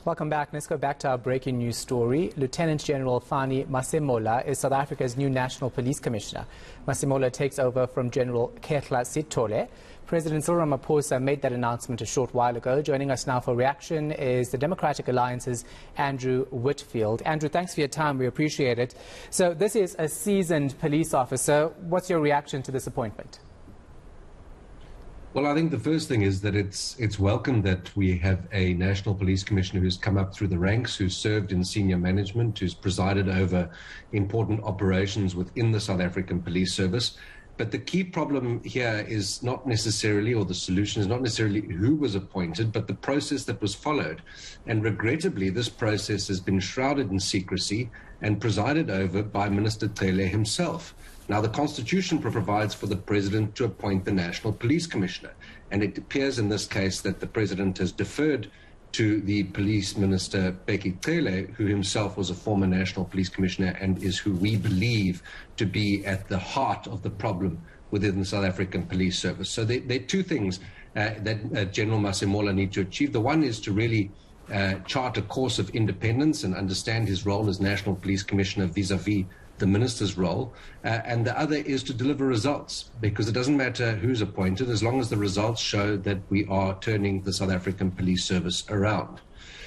Welcome back. Let's go back to our breaking news story. Lieutenant General Fannie Masemola is South Africa's new National Police Commissioner. Masemola takes over from General Khehla Sitole. President Cyril Ramaphosa made that announcement a short while ago. Joining us now for reaction is the Democratic Alliance's Andrew Whitfield. Andrew, thanks for your time. We appreciate it. So this is a seasoned police officer. What's your reaction to this appointment? Well, I think the first thing is that it's welcome that we have a National Police Commissioner who's come up through the ranks, who's served in senior management, who's presided over important operations within the South African Police Service. But the key problem here is not necessarily, or the solution is not necessarily who was appointed, but the process that was followed. And regrettably, this process has been shrouded in secrecy and presided over by Minister Khehla himself. Now, the Constitution provides for the President to appoint the National Police Commissioner, and it appears in this case that the President has deferred to the Police Minister, Khehla, who himself was a former National Police Commissioner and is who we believe to be at the heart of the problem within the South African Police Service. So there are two things that General Masemola needs to achieve. The one is to really chart a course of independence and understand his role as National Police Commissioner vis-a-vis the minister's role, and the other is to deliver results, because it doesn't matter who's appointed as long as the results show that we are turning the South African Police Service around.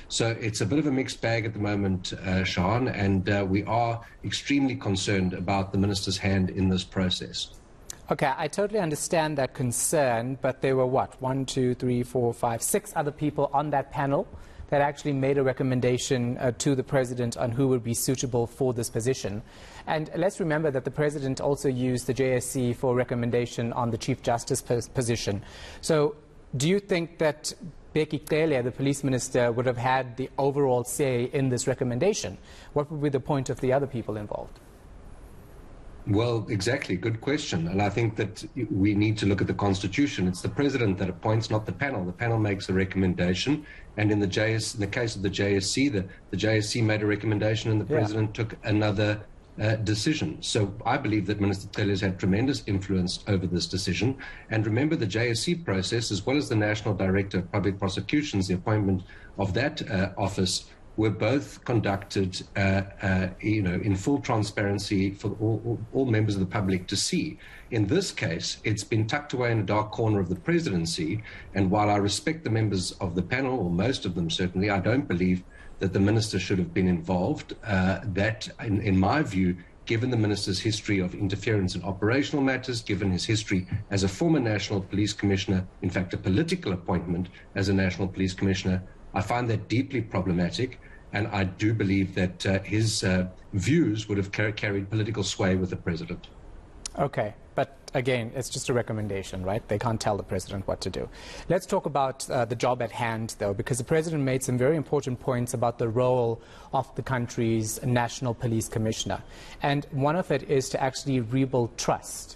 So it's a bit of a mixed bag at the moment, Shahan, and we are extremely concerned about the minister's hand in this process. Okay, I totally understand that concern, but there were what, 1, 2, 3, 4, 5, 6 other people on that panel that actually made a recommendation to the President on who would be suitable for this position. And let's remember that the President also used the JSC for recommendation on the Chief Justice position. So do you think that Khehla, the Police Minister, would have had the overall say in this recommendation? What would be the point of the other people involved? Well, exactly. Good question. And I think that we need to look at the Constitution. It's the President that appoints, not the panel. The panel makes a recommendation. And in the case of the JSC, the JSC made a recommendation and the President took another decision. So I believe that Minister Khehla has had tremendous influence over this decision. And remember, the JSC process, as well as the National Director of Public Prosecutions, the appointment of that office, were both conducted, in full transparency for all members of the public to see. In this case, it's been tucked away in a dark corner of the presidency, and while I respect the members of the panel, or most of them certainly, I don't believe that the minister should have been involved. That, in my view, given the minister's history of interference in operational matters, given his history as a former National Police Commissioner, in fact, a political appointment as a National Police Commissioner, I find that deeply problematic, and I do believe that his views would have carried political sway with the President. Okay, but again, it's just a recommendation, right? They can't tell the President what to do. Let's talk about the job at hand, though, because the President made some very important points about the role of the country's National Police Commissioner. And one of it is to actually rebuild trust.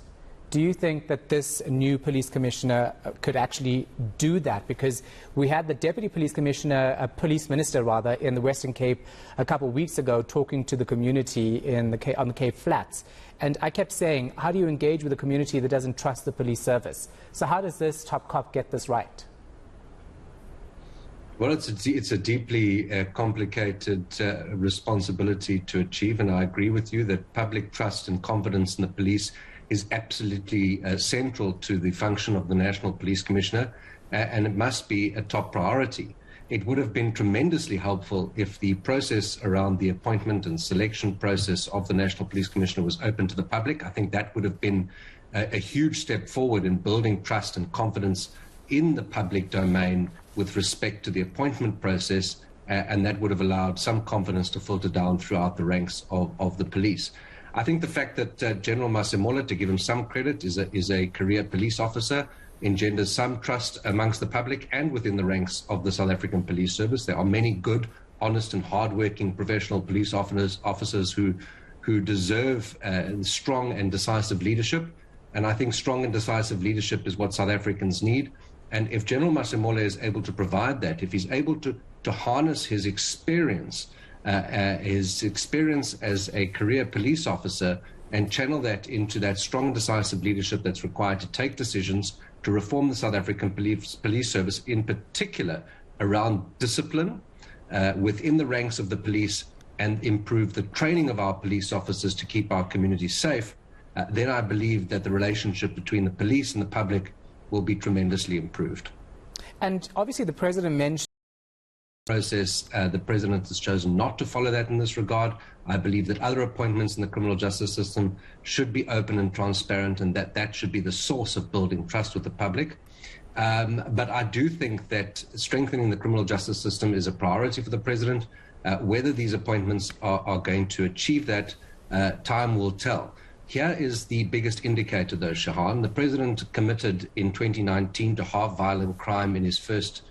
Do you think that this new police commissioner could actually do that? Because we had the deputy police commissioner, police minister rather, in the Western Cape a couple of weeks ago talking to the community on the Cape Flats. And I kept saying, how do you engage with a community that doesn't trust the police service? So how does this top cop get this right? Well, it's a deeply complicated responsibility to achieve, and I agree with you that public trust and confidence in the police is absolutely central to the function of the National Police Commissioner, and it must be a top priority. It would have been tremendously helpful if the process around the appointment and selection process of the National Police Commissioner was open to the public. I think that would have been a huge step forward in building trust and confidence in the public domain with respect to the appointment process, and that would have allowed some confidence to filter down throughout the ranks of the police. I think the fact that General Masemola, to give him some credit, is a career police officer, engenders some trust amongst the public and within the ranks of the South African Police Service. There are many good, honest and hardworking professional police officers who deserve strong and decisive leadership. And I think strong and decisive leadership is what South Africans need. And if General Masemola is able to provide that, if he's able to harness his experience as a career police officer and channel that into that strong, decisive leadership that's required to take decisions to reform the South African police service, in particular around discipline, within the ranks of the police and improve the training of our police officers to keep our communities safe, then I believe that the relationship between the police and the public will be tremendously improved. And obviously the president mentioned process. The president has chosen not to follow that in this regard. I believe that other appointments in the criminal justice system should be open and transparent, and that should be the source of building trust with the public. But I do think that strengthening the criminal justice system is a priority for the president. Whether these appointments are going to achieve that, time will tell. Here is the biggest indicator, though, Shahan. The president committed in 2019 to halve violent crime in his first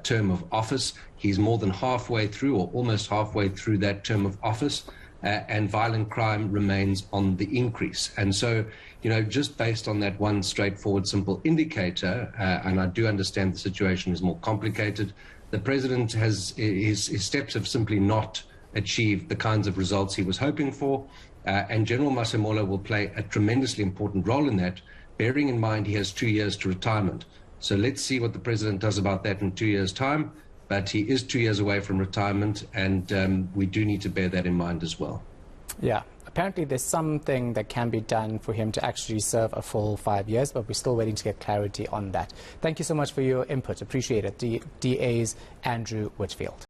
term of office. He's more than halfway through, or almost halfway through that term of office, and violent crime remains on the increase. And so, just based on that one straightforward, simple indicator, and I do understand the situation is more complicated, the president his steps have simply not achieved the kinds of results he was hoping for, and General Masemola will play a tremendously important role in that, bearing in mind he has 2 years to retirement. So let's see what the president does about that in 2 years' time. But he is 2 years away from retirement, and we do need to bear that in mind as well. Yeah, apparently there's something that can be done for him to actually serve a full 5 years, but we're still waiting to get clarity on that. Thank you so much for your input. Appreciate it. DA's Andrew Whitfield.